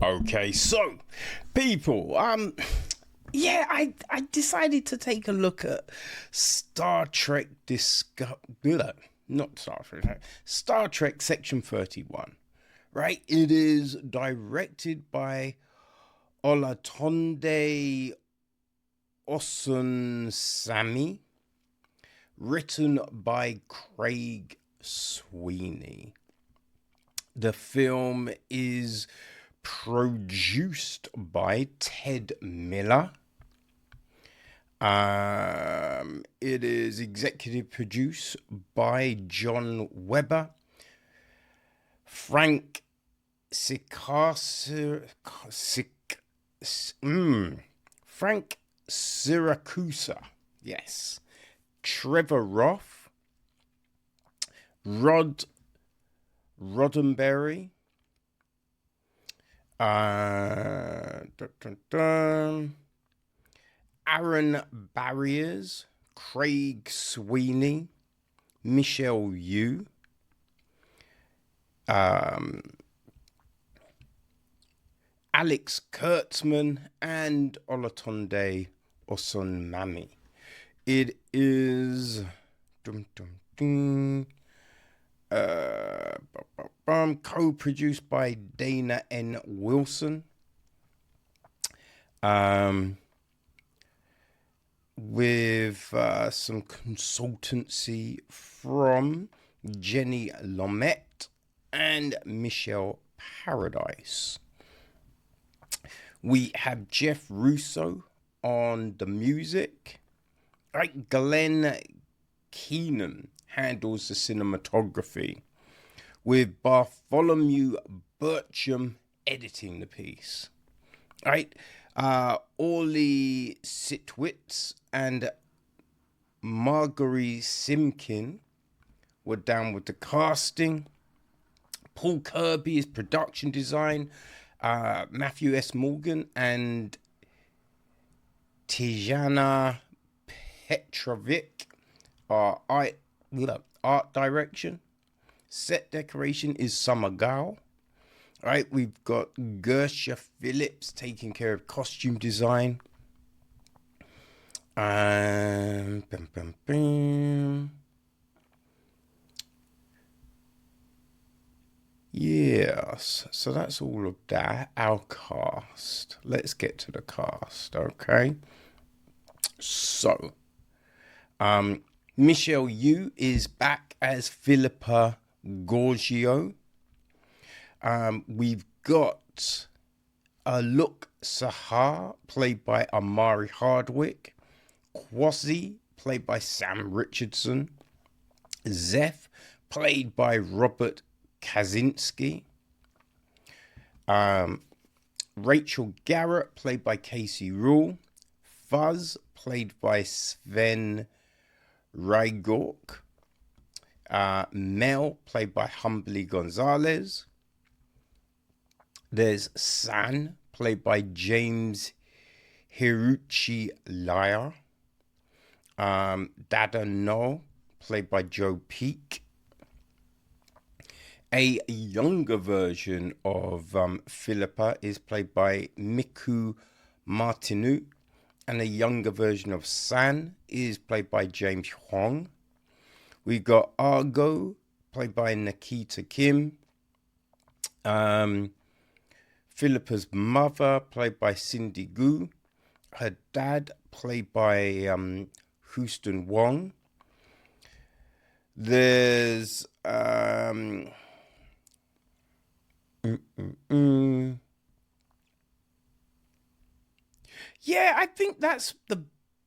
Okay, so people, yeah, I decided to take a look at Star Trek not Star Trek, Star Trek Section 31. Right? It is directed by Olatunde Osunsanmi, written by Craig Sweeny. The film is produced by Ted Miller. It is executive produced by John Webber, Frank Frank Siracusa, yes, Trevor Roth, Rod Roddenberry, Aaron Barriers, Craig Sweeny, Michelle Yeoh, Alex Kurtzman, and Olatunde Osunsanmi. It is co-produced by Dana N. Wilson, with some consultancy from Jenny Lomette and Michelle Paradise. We have Jeff Russo on the music. Right, Glenn Keenan handles the cinematography, with Bartholomew Burcham editing the piece. Right, Orly Sitwitz and Marguerite Simkin were down with the casting. Paul Kirby is production design. Matthew S. Morgan and Tijana Petrovic are art direction. Set decoration is Summer Gao. All right, we've got Gersha Phillips taking care of costume design. Yes, so that's all of that. Our cast. Let's get to the cast, okay? So, Michelle Yeoh is back as Philippa Georgiou. We've got Alok Sahar, played by Omari Hardwick. Kwasi, played by Sam Richardson. Zeph, played by Robert Kazinsky. Rachel Garrett, played by Kacey Rohl. Fuzz, played by Sven Ruygrok. Mel, played by Humberly González. There's San, played by James Hiruchi Laya. Dada No, played by Joe Peak. A younger version of Philippa is played by Miku Martineau, and a younger version of San is played by James Hwang. We got Argo, played by Nikita Kim. Philippa's mother, played by Cindy Gu. Her dad, played by Houston Wong. There's yeah, I think that's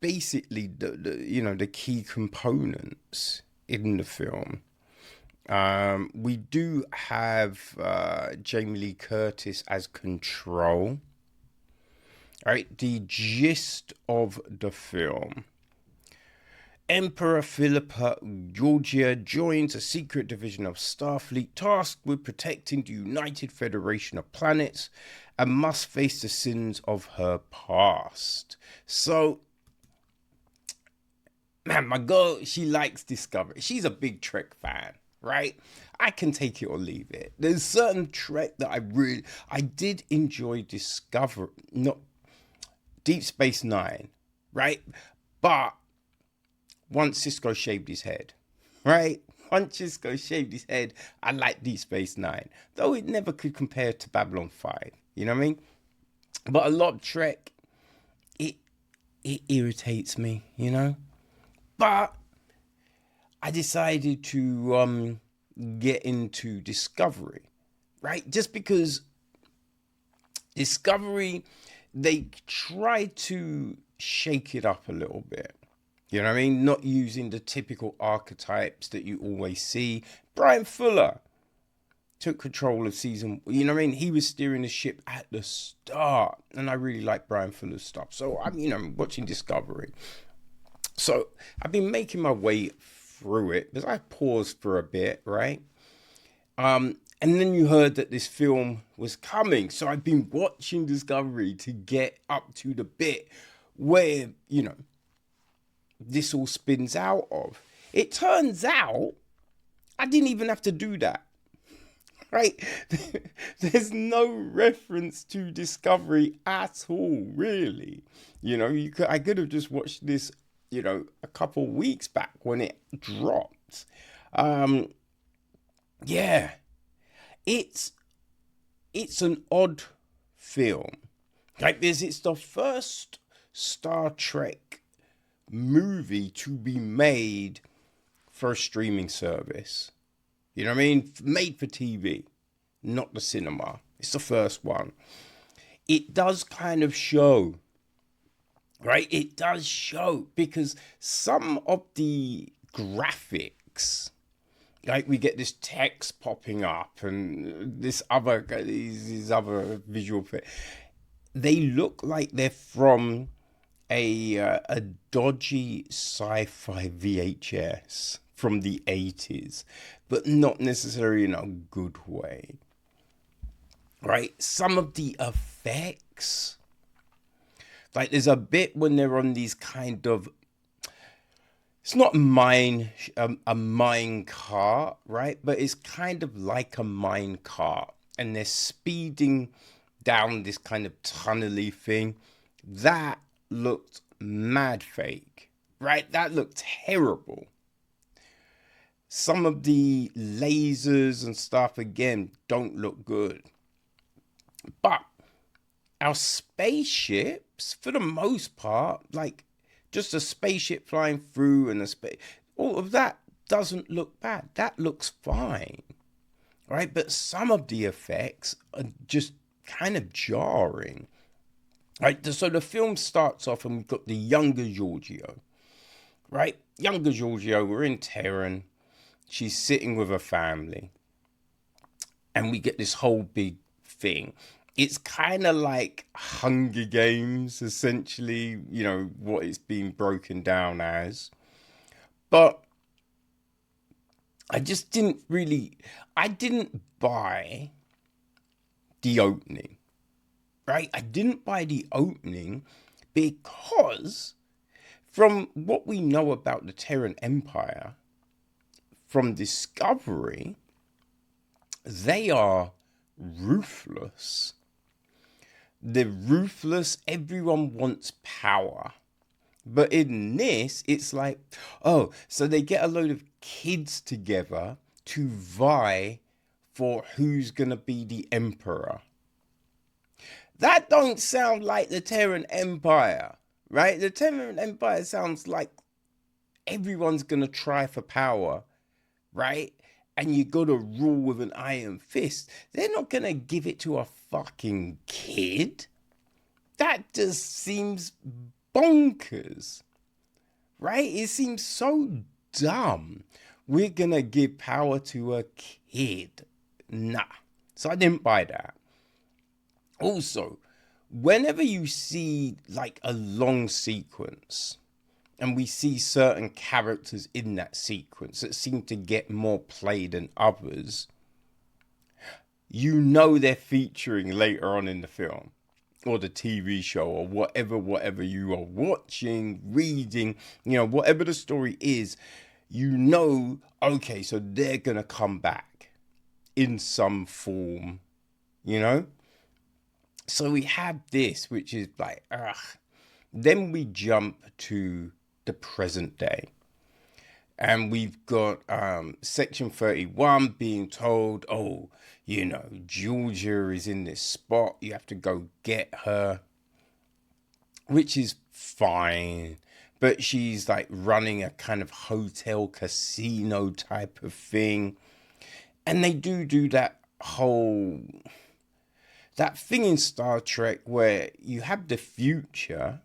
basically the key components in the film. We do have Jamie Lee Curtis as Control. Right, the gist of the film. Emperor Philippa Georgiou joins a secret division of Starfleet tasked with protecting the United Federation of Planets and must face the sins of her past. So, man, my girl, she likes Discovery. She's a big Trek fan, right? I can take it or leave it. There's certain Trek that I did enjoy Discover, not Deep Space Nine, right? But once Cisco shaved his head, right? Once Cisco shaved his head, I liked Deep Space Nine, though it never could compare to Babylon 5. You know what I mean? But a lot of Trek, it irritates me, you know? But I decided to get into Discovery, right? Just because Discovery, they try to shake it up a little bit. You know what I mean? Not using the typical archetypes that you always see. Brian Fuller took control of season, you know what I mean? He was steering the ship at the start. And I really like Brian Fuller's stuff. So I'm watching Discovery. So I've been making my way through it because I paused for a bit, right? And then you heard that this film was coming. So I've been watching Discovery to get up to the bit where, this all spins out of. It turns out I didn't even have to do that, right? There's no reference to Discovery at all, really. I could have just watched this, a couple weeks back when it dropped. Yeah, it's an odd film. Like this, it's the first Star Trek movie to be made for a streaming service. You know what I mean? Made for TV, not the cinema. It's the first one. It does kind of show, right? It does show because some of the graphics, like we get this text popping up and these other visual effects, they look like they're from a dodgy sci-fi VHS from the 80s, but not necessarily in a good way, right? Some of the effects, like there's a bit when they're on these kind of, it's not a mine cart, right? But it's kind of like a mine cart, and they're speeding down this kind of tunnely thing. That looked mad fake, right? That looked terrible. Some of the lasers and stuff, again, don't look good. But our spaceships, for the most part, like just a spaceship flying through and all of that doesn't look bad. That looks fine, right? But some of the effects are just kind of jarring. Right, so the film starts off and we've got the younger Georgiou, right? Younger Georgiou, we're in Terran. She's sitting with her family. And we get this whole big thing. It's kind of like Hunger Games, essentially, what it's being broken down as. But I didn't buy the opening. Right? I didn't buy the opening because from what we know about the Terran Empire, from Discovery, they are ruthless. They're ruthless. Everyone wants power. But in this, it's like, so they get a load of kids together to vie for who's going to be the emperor. That don't sound like the Terran Empire, right? The Terran Empire sounds like everyone's going to try for power, right? And you got to rule with an iron fist. They're not going to give it to a fucking kid. That just seems bonkers, right? It seems so dumb. We're going to give power to a kid. Nah. So I didn't buy that. Also, whenever you see like a long sequence and we see certain characters in that sequence that seem to get more play than others, they're featuring later on in the film or the TV show or whatever you are watching, reading, whatever the story is, okay, so they're going to come back. in some form, you know? So we have this, which is like, ugh. Then we jump to the present day. And we've got Section 31 being told, oh, you know, Georgia is in this spot. You have to go get her, which is fine. But she's like running a kind of hotel casino type of thing. And they do that thing in Star Trek where you have the future,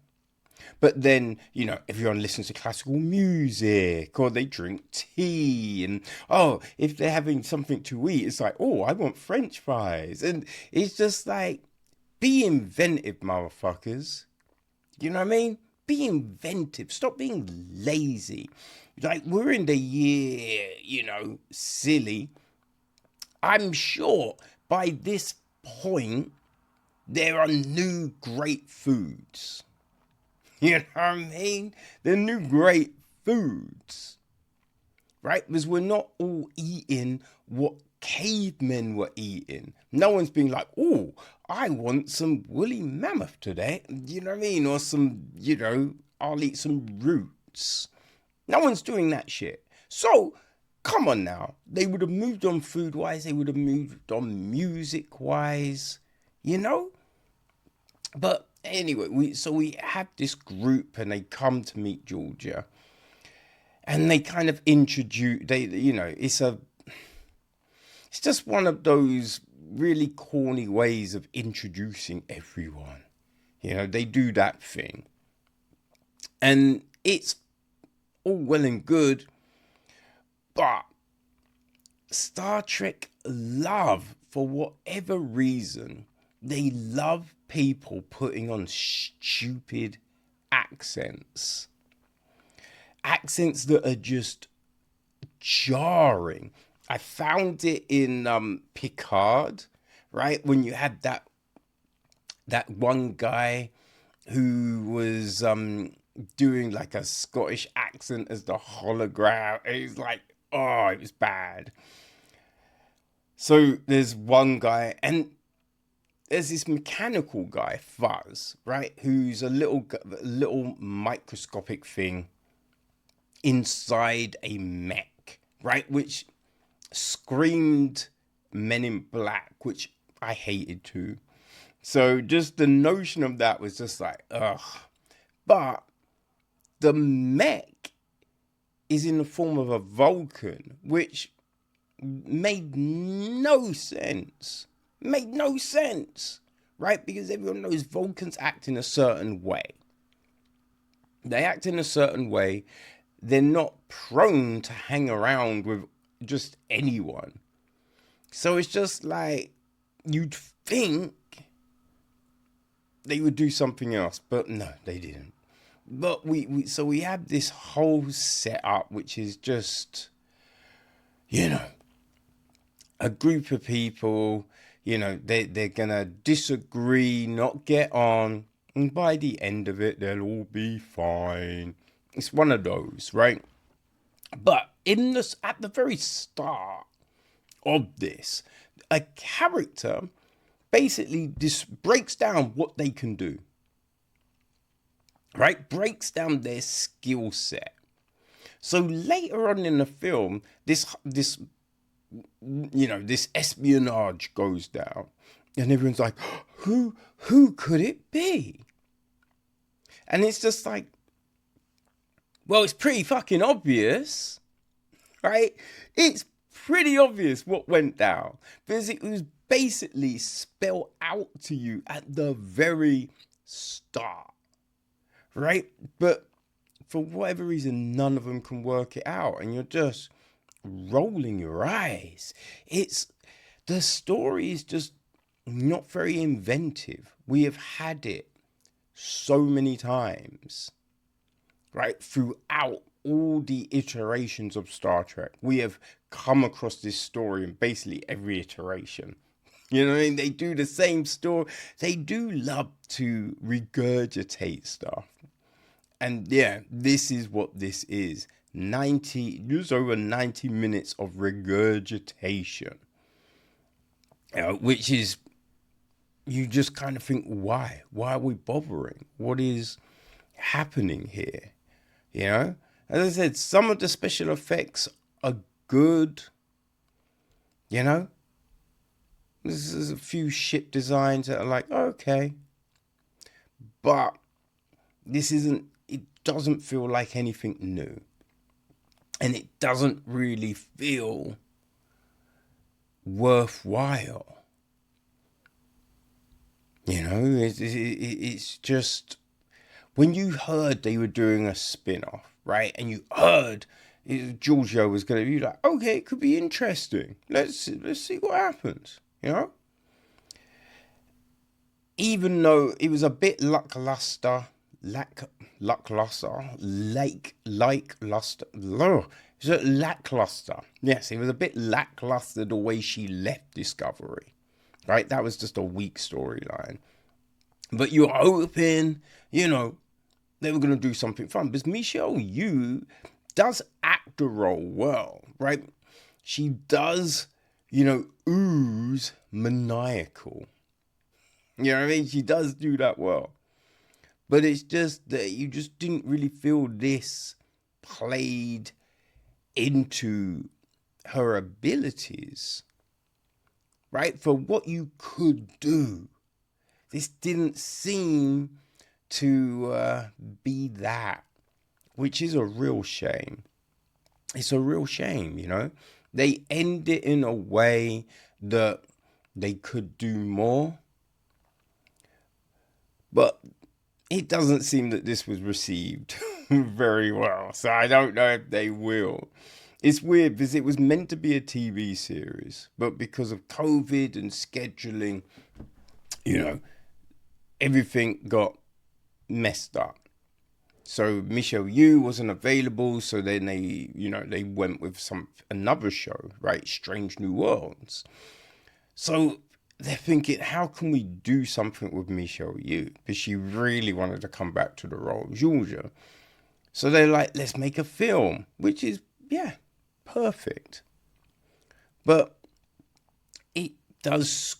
but then, you know, everyone listens to classical music or they drink tea. And, oh, if they're having something to eat, it's like, oh, I want French fries. And it's just like, be inventive, motherfuckers. You know what I mean? Be inventive. Stop being lazy. Like, we're in the year, you know, silly. I'm sure by this point, there are new great foods. You know what I mean? They're new great foods. Right? Because we're not all eating what cavemen were eating. No one's being like, oh, I want some woolly mammoth today. You know what I mean? Or some, you know, I'll eat some roots. No one's doing that shit. So, come on now. They would have moved on food-wise. They would have moved on music-wise. You know? But anyway, we have this group and they come to meet Georgia. And they kind of introduce, it's just one of those really corny ways of introducing everyone. You know, they do that thing. And it's all well and good, but Star Trek love, for whatever reason, they love people putting on stupid accents. Accents that are just jarring. I found it in Picard, right? When you had that one guy who was doing like a Scottish accent as the hologram. It was like, oh, it was bad. So there's one guy, and there's this mechanical guy, Fuzz, right? Who's a little microscopic thing inside a mech, right? Which screamed Men in Black, which I hated too. So just the notion of that was just like, ugh. But the mech is in the form of a Vulcan, which made no sense. Made no sense, right? Because everyone knows Vulcans act in a certain way. They act in a certain way. They're not prone to hang around with just anyone. So it's just like, you'd think they would do something else, but no, they didn't. But we have this whole setup, which is just, you know, a group of people, you know, they're gonna disagree, not get on, and by the end of it, they'll all be fine. It's one of those, right? But at the very start of this, a character basically breaks down what they can do, right? Breaks down their skill set. So later on in the film, this espionage goes down, and everyone's like, who could it be? And it's just like, well, it's pretty fucking obvious, right? It's pretty obvious what went down, because it was basically spelled out to you at the very start, right? But for whatever reason, none of them can work it out, and you're just rolling your eyes. The story is just not very inventive. We have had it so many times, right? Throughout all the iterations of Star Trek, we have come across this story in basically every iteration. You know what I mean? They do the same story. They do love to regurgitate stuff. And yeah, this is what this is. Just over 90 minutes of regurgitation. which is, you just kind of think, why? Why are we bothering? What is happening here? You know, as I said, some of the special effects are good. You know, there's a few ship designs that are like, okay, but this isn't, it doesn't feel like anything new. And it doesn't really feel worthwhile. You know, it's just, when you heard they were doing a spin-off, right? And you heard Georgiou was going to be like, okay, it could be interesting. Let's see what happens, you know? Even though it was a bit lackluster, it was lackluster. Yes, it was a bit lackluster the way she left Discovery, right? That was just a weak storyline. But you're hoping, you know, they were going to do something fun. Because Michelle Yeoh does act the role well, right? She does, you know, ooze maniacal. You know what I mean? She does do that well. But it's just that you just didn't really feel this played into her abilities, right? For what you could do. This didn't seem to be that, which is a real shame. It's a real shame, you know? They end it in a way that they could do more. But it doesn't seem that this was received very well. So I don't know if they will. It's weird because it was meant to be a TV series, but because of COVID and scheduling, you know, everything got messed up. So Michelle Yeoh wasn't available, so then they went with another show, right? Strange New Worlds. So they're thinking, how can we do something with Michelle Yeoh? Because she really wanted to come back to the role of Georgiou. So they're like, let's make a film, which is, yeah, perfect. But it does,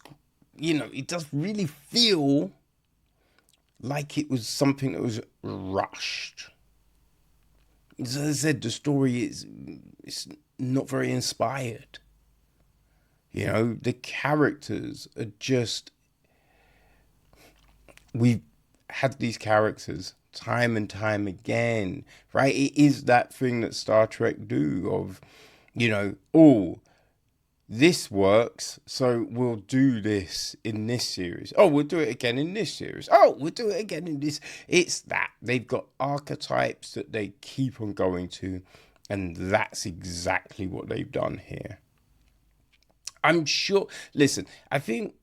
it does really feel like it was something that was rushed. As I said, the story it's not very inspired. You know, the characters are just, we've had these characters time and time again, right? It is that thing that Star Trek do of, this works, so we'll do this in this series. Oh, we'll do it again in this series. Oh, we'll do it again in this. It's that. They've got archetypes that they keep on going to, and that's exactly what they've done here. I'm sure, listen, I think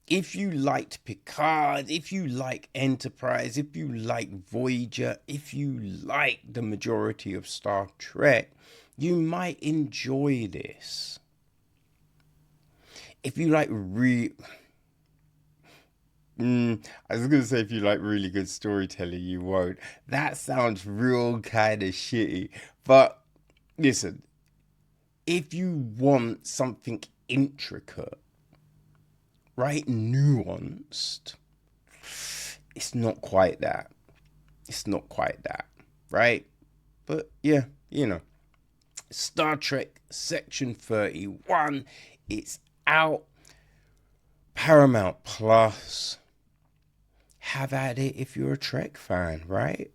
if you liked Picard, if you like Enterprise, if you like Voyager, if you like the majority of Star Trek, you might enjoy this. If you like I was going to say if you like really good storytelling, you won't. That sounds real kind of shitty. But listen, if you want something intricate, right, nuanced, it's not quite that. It's not quite that, right? But yeah, Star Trek Section 31, it's out. Paramount Plus. Have at it if you're a Trek fan, right?